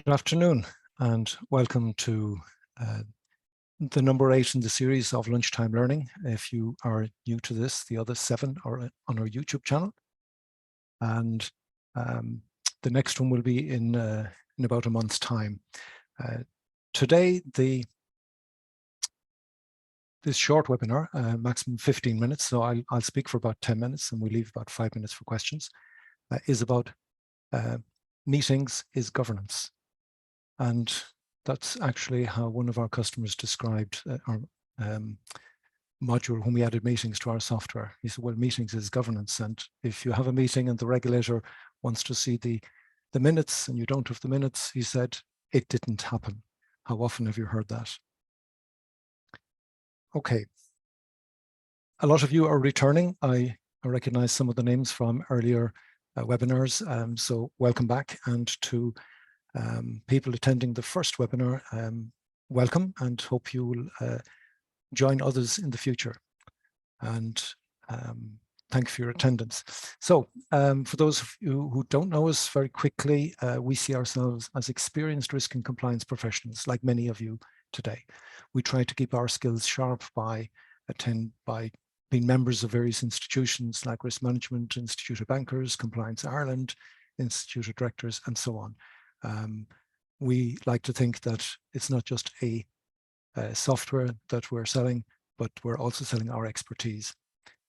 Good afternoon and welcome to the number 8 in the series of Lunchtime Learning. If you are new to this, the other 7 are on our YouTube channel. And the next one will be in about a month's time. Today, this short webinar, maximum 15 minutes, so I'll speak for about 10 minutes and we leave about 5 minutes for questions, is about meetings is governance. And that's actually how one of our customers described our module when we added meetings to our software. He said, well, meetings is governance. And if you have a meeting and the regulator wants to see the minutes and you don't have the minutes, he said, it didn't happen. How often have you heard that? Okay. A lot of you are returning. I recognize some of the names from earlier webinars. So welcome back. And to people attending the first webinar, welcome and hope you will join others in the future. And thank you for your attendance. So for those of you who don't know us, very quickly, we see ourselves as experienced risk and compliance professionals, like many of you today. We try to keep our skills sharp by being members of various institutions like Risk Management, Institute of Bankers, Compliance Ireland, Institute of Directors, and so on. We like to think that it's not just a software that we're selling, but we're also selling our expertise.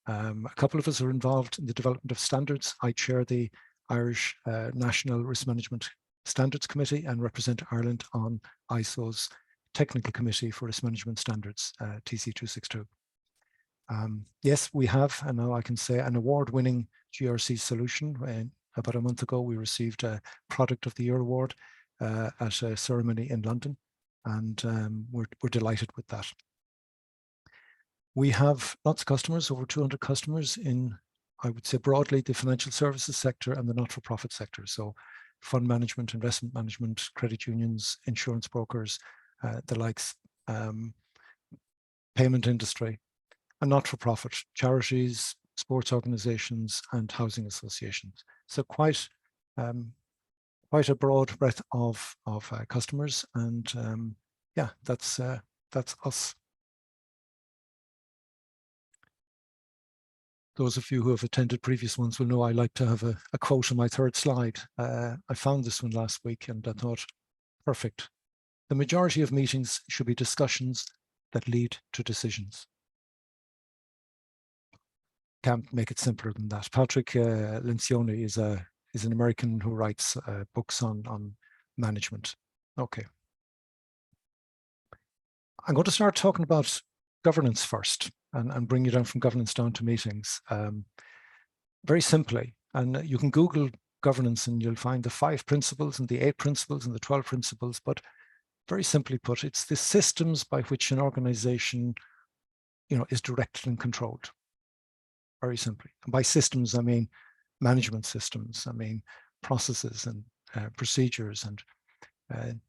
A couple of us are involved in the development of standards. I chair the Irish National Risk Management Standards Committee and represent Ireland on ISO's Technical Committee for Risk Management Standards, TC262. Yes, we have, and now I can say, an award-winning GRC solution. About a month ago, we received a Product of the Year award at a ceremony in London, and we're delighted with that. We have lots of customers, over 200 customers in, I would say broadly, the financial services sector and the not-for-profit sector. So fund management, investment management, credit unions, insurance brokers, the likes, payment industry, and not-for-profit, charities, sports organizations, and housing associations. So quite a broad breadth of customers, and yeah, that's us. Those of you who have attended previous ones will know I like to have a quote on my third slide. I found this one last week and I thought, perfect. The majority of meetings should be discussions that lead to decisions. Can't make it simpler than that. Patrick Lencioni is an American who writes books on management. Okay. I'm going to start talking about governance first and bring you down from governance down to meetings. Very simply, and you can Google governance and you'll find the 5 principles and the 8 principles and the 12 principles, but very simply put, it's the systems by which an organization, is directed and controlled. Very simply. And by systems, I mean management systems, I mean processes and procedures, and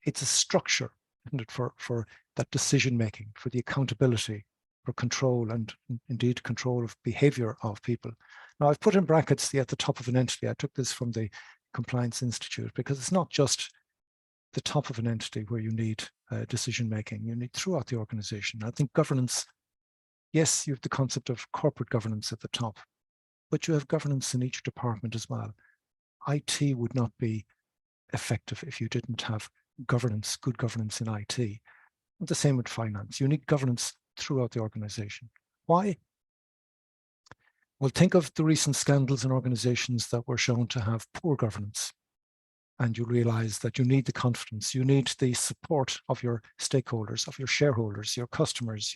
it's a structure, isn't it, for that decision making, for the accountability, for control, and indeed control of behavior of people. Now I've put in brackets at the top of an entity. I took this from the Compliance Institute because it's not just the top of an entity where you need decision making. You need throughout the organization. I think governance, yes, you have the concept of corporate governance at the top, but you have governance in each department as well. IT would not be effective if you didn't have governance, good governance in IT. The same with finance. You need governance throughout the organization. Why? Well, think of the recent scandals in organizations that were shown to have poor governance. And you realize that you need the confidence, you need the support of your stakeholders, of your shareholders, your customers,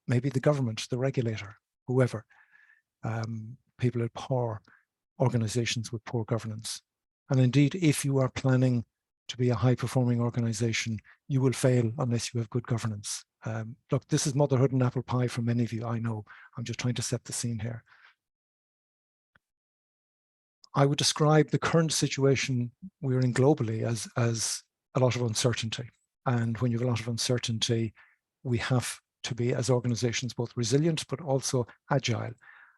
maybe the government, the regulator, whoever, people at poor organizations with poor governance. And indeed, if you are planning to be a high-performing organization, you will fail unless you have good governance. Look, this is motherhood and apple pie for many of you, I know. I'm just trying to set the scene here. I would describe the current situation we're in globally as a lot of uncertainty. And when you have a lot of uncertainty, we have to be, as organizations, both resilient, but also agile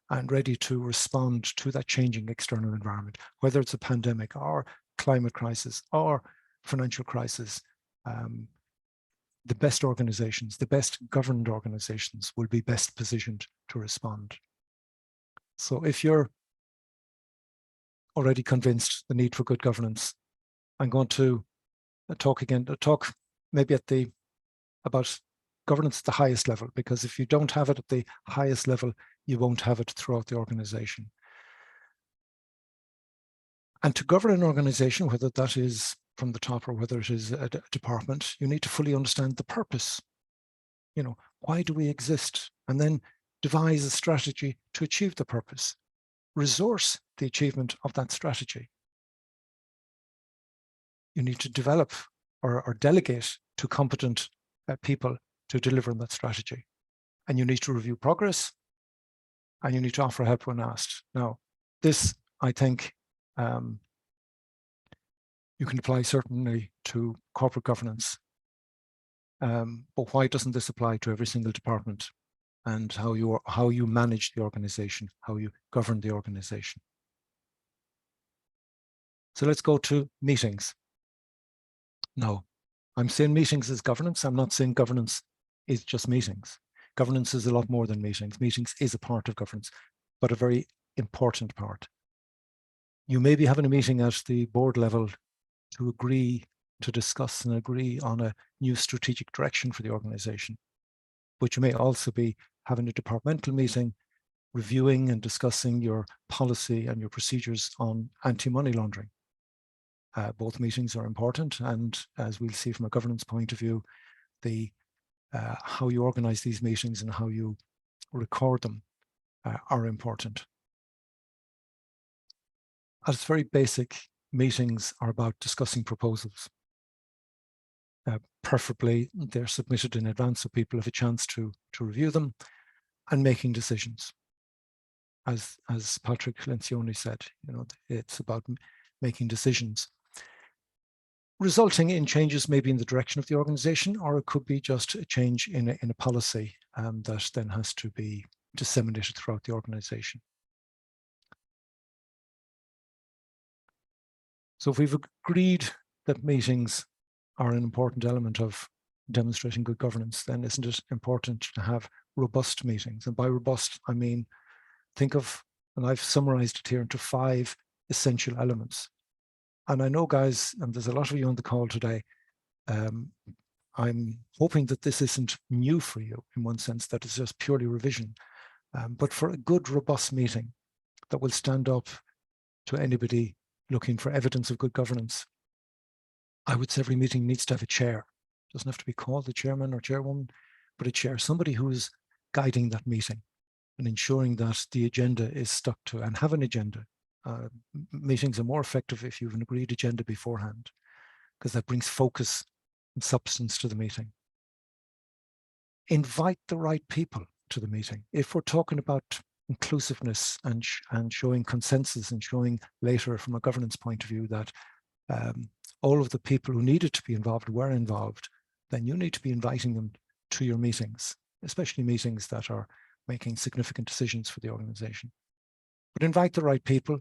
and ready to respond to that changing external environment, whether it's a pandemic or climate crisis or financial crisis, the best organizations, the best governed organizations will be best positioned to respond. So if you're already convinced the need for good governance, I'm going to talk maybe about governance at the highest level, because if you don't have it at the highest level, you won't have it throughout the organization. And to govern an organization, whether that is from the top or whether it is a department, you need to fully understand the purpose. Why do we exist? And then devise a strategy to achieve the purpose. Resource the achievement of that strategy. You need to develop or delegate to competent people to deliver on that strategy. And you need to review progress, and you need to offer help when asked. Now, this, I think, you can apply certainly to corporate governance. But why doesn't this apply to every single department and how you manage the organization, how you govern the organization? So let's go to meetings. Now, I'm saying meetings is governance. I'm not saying governance is just meetings. Governance is a lot more than meetings. Meetings is a part of governance, but a very important part. You may be having a meeting at the board level to discuss and agree on a new strategic direction for the organization. But you may also be having a departmental meeting, reviewing and discussing your policy and your procedures on anti-money laundering. Both meetings are important, and as we'll see from a governance point of view, how you organize these meetings and how you record them are important. At its very basic, meetings are about discussing proposals. Preferably, they're submitted in advance so people have a chance to review them and making decisions. As Patrick Lencioni said, it's about making decisions, resulting in changes maybe in the direction of the organization, or it could be just a change in a policy that then has to be disseminated throughout the organization. So if we've agreed that meetings are an important element of demonstrating good governance, then isn't it important to have robust meetings? And by robust, I mean, think of, and I've summarized it here into 5 essential elements. And I know, guys, and there's a lot of you on the call today, I'm hoping that this isn't new for you in one sense, that it's just purely revision. But for a good, robust meeting that will stand up to anybody looking for evidence of good governance, I would say every meeting needs to have a chair. It doesn't have to be called the chairman or chairwoman, but a chair, somebody who's guiding that meeting and ensuring that the agenda is stuck to, and have an agenda. Meetings are more effective if you have an agreed agenda beforehand, because that brings focus and substance to the meeting. Invite the right people to the meeting. If we're talking about inclusiveness and showing consensus and showing later from a governance point of view that all of the people who needed to be involved were involved, then you need to be inviting them to your meetings, especially meetings that are making significant decisions for the organization. But invite the right people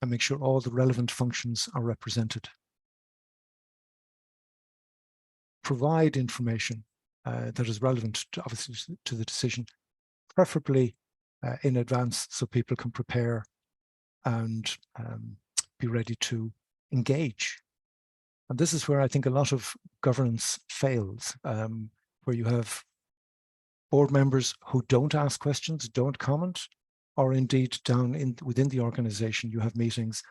and make sure all the relevant functions are represented. Provide information that is relevant obviously to the decision, preferably in advance so people can prepare and be ready to engage. And this is where I think a lot of governance fails, where you have board members who don't ask questions, don't comment, or indeed within the organization you have meetings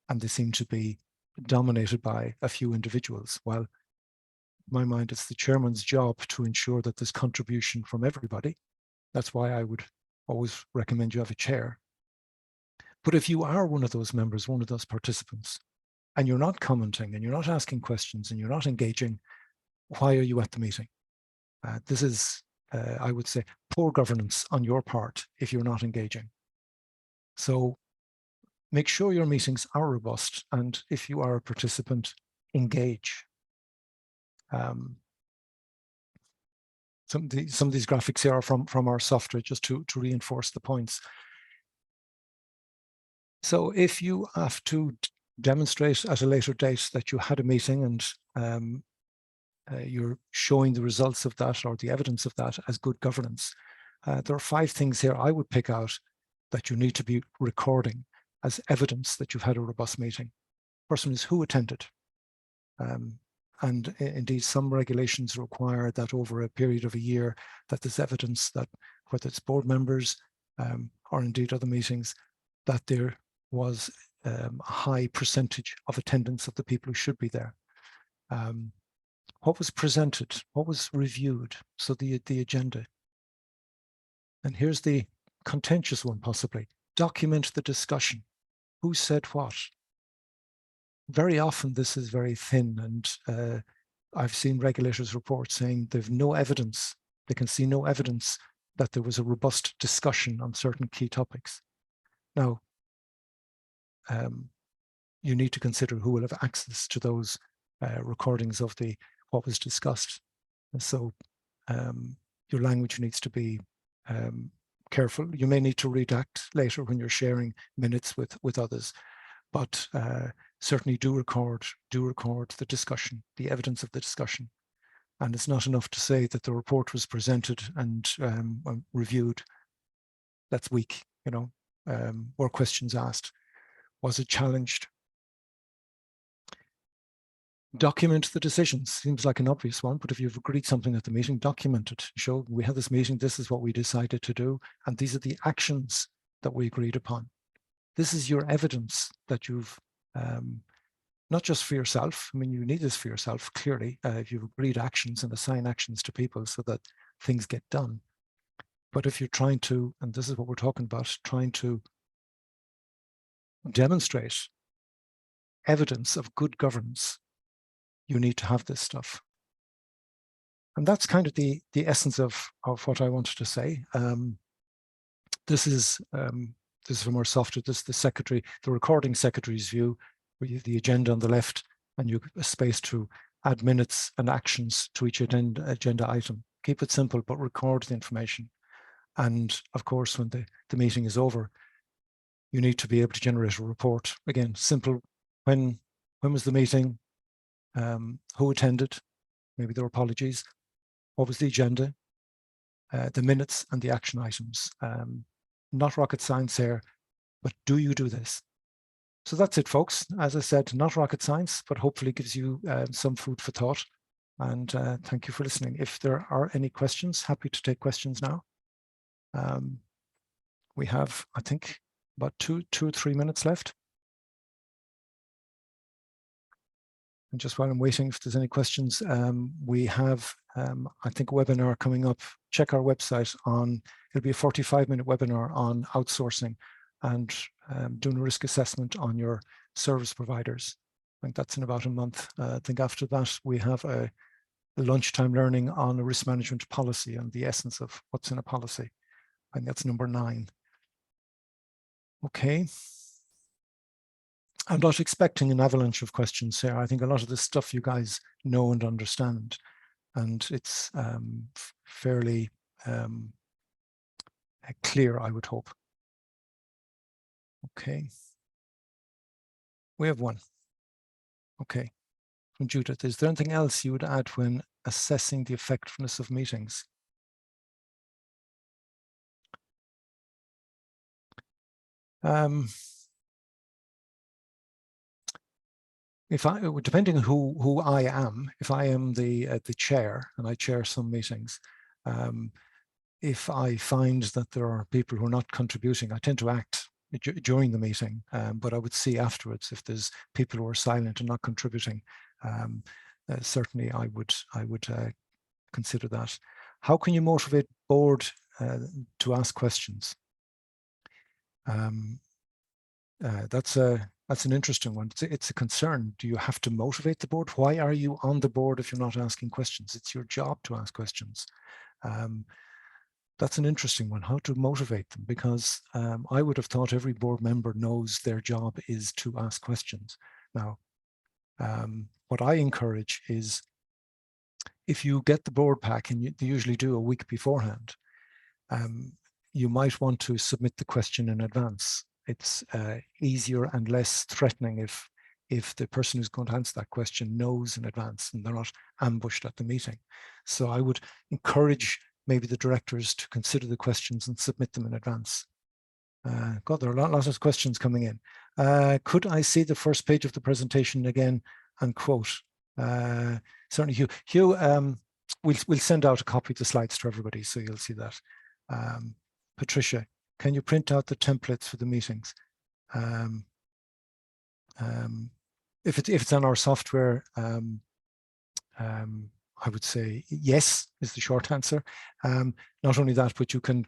and they seem to be dominated by a few individuals. Well, in my mind, it's the chairman's job to ensure that there's contribution from everybody. That's why I would always recommend you have a chair. But if you are one of those members, one of those participants, and you're not commenting and you're not asking questions and you're not engaging, why are you at the meeting? This is, I would say, poor governance on your part if you're not engaging. So make sure your meetings are robust, and if you are a participant, engage. Some of these graphics here are from our software, just to reinforce the points. So if you have to demonstrate at a later date that you had a meeting and you're showing the results of that or the evidence of that as good governance. There are 5 things here I would pick out that you need to be recording as evidence that you've had a robust meeting. First one is who attended. And indeed, some regulations require that over a period of a year that there's evidence that whether it's board members or indeed other meetings, that there was a high percentage of attendance of the people who should be there. What was presented, what was reviewed, so the agenda. And here's the contentious one possibly. Document the discussion. Who said what? Very often this is very thin, and I've seen regulators report saying they've no evidence, they can see no evidence that there was a robust discussion on certain key topics. Now, you need to consider who will have access to those recordings of what was discussed. And so your language needs to be careful. You may need to redact later when you're sharing minutes with others, but certainly do record the discussion, the evidence of the discussion. And it's not enough to say that the report was presented and reviewed. That's weak, you know. Were questions asked? Was it challenged? Document the decisions. Seems like an obvious one, but if you've agreed something at the meeting, document it. Show we had this meeting, this is what we decided to do, and these are the actions that we agreed upon. This is your evidence that you've, not just for yourself, I mean, you need this for yourself, clearly, if you've agreed actions and assign actions to people so that things get done. But if you're trying to, and this is what we're talking about, trying to demonstrate evidence of good governance, you need to have this stuff. And that's kind of the essence of what I wanted to say. This is a more softer, this is the recording secretary's view, where you have the agenda on the left and you have a space to add minutes and actions to each agenda item. Keep it simple, but record the information. And of course, when the meeting is over, you need to be able to generate a report. Again, simple, when was the meeting? Who attended? Maybe there were apologies. What was the agenda? The minutes and the action items. Not rocket science here, but do you do this? So that's it, folks. As I said, not rocket science, but hopefully gives you some food for thought. And thank you for listening. If there are any questions, happy to take questions now. We have, I think, about 2 or 3 minutes left. And just while I'm waiting, if there's any questions, we have, I think, a webinar coming up. Check our website on, it'll be a 45-minute webinar on outsourcing and doing a risk assessment on your service providers. I think that's in about a month. I think after that, we have a lunchtime learning on a risk management policy and the essence of what's in a policy. I think that's number 9. Okay. I'm not expecting an avalanche of questions here. I think a lot of this stuff you guys know and understand, and it's fairly clear, I would hope. Okay. We have one. Okay. From Judith, is there anything else you would add when assessing the effectiveness of meetings? Depending on who I am, if I am the chair and I chair some meetings, if I find that there are people who are not contributing, I tend to act during the meeting, but I would see afterwards if there's people who are silent and not contributing. Certainly, I would consider that. How can you motivate board to ask questions? That's an interesting one. It's a concern. Do you have to motivate the board? Why are you on the board if you're not asking questions? It's your job to ask questions. That's an interesting one, how to motivate them, because I would have thought every board member knows their job is to ask questions. Now, what I encourage is if you get the board pack, and they usually do a week beforehand, you might want to submit the question in advance. It's easier and less threatening if if the person who's going to answer that question knows in advance and they're not ambushed at the meeting. So I would encourage maybe the directors to consider the questions and submit them in advance. God, there are lots of questions coming in. Could I see the first page of the presentation again and quote? Certainly, Hugh. Hugh, we'll send out a copy of the slides to everybody, so you'll see that. Patricia, can you print out the templates for the meetings? If it's on our software, I would say yes is the short answer. Not only that, but you can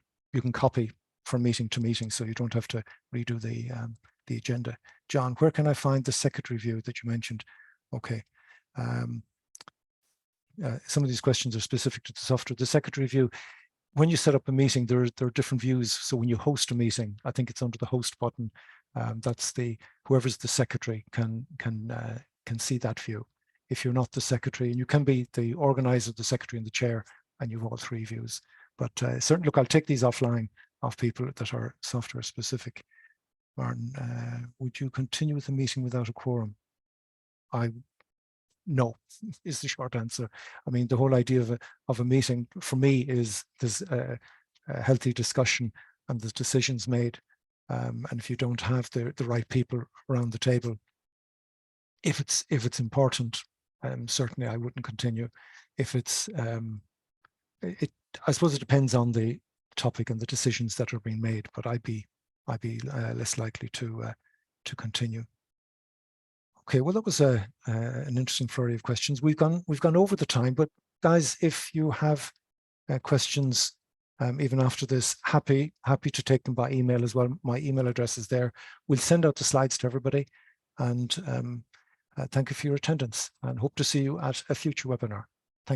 copy from meeting to meeting, so you don't have to redo the agenda. John, where can I find the secretary view that you mentioned? Okay. Some of these questions are specific to the software. The secretary view, when you set up a meeting, there are different views. So when you host a meeting, I think it's under the host button. That's whoever's the secretary can see that view. If you're not the secretary, and you can be the organizer, the secretary, and the chair, and you have all three views. But certainly, look, I'll take these offline of people that are software specific. Martin, would you continue with the meeting without a quorum? No, is the short answer. I mean, the whole idea of a meeting for me is there's a healthy discussion and there's decisions made. And if you don't have the right people around the table, if it's important, certainly I wouldn't continue. If it's I suppose it depends on the topic and the decisions that are being made, but I'd be less likely to continue. Okay, well, that was an interesting flurry of questions. We've gone over the time, but guys, if you have questions even after this, happy to take them by email as well. My email address is there. We'll send out the slides to everybody, and thank you for your attendance, and hope to see you at a future webinar.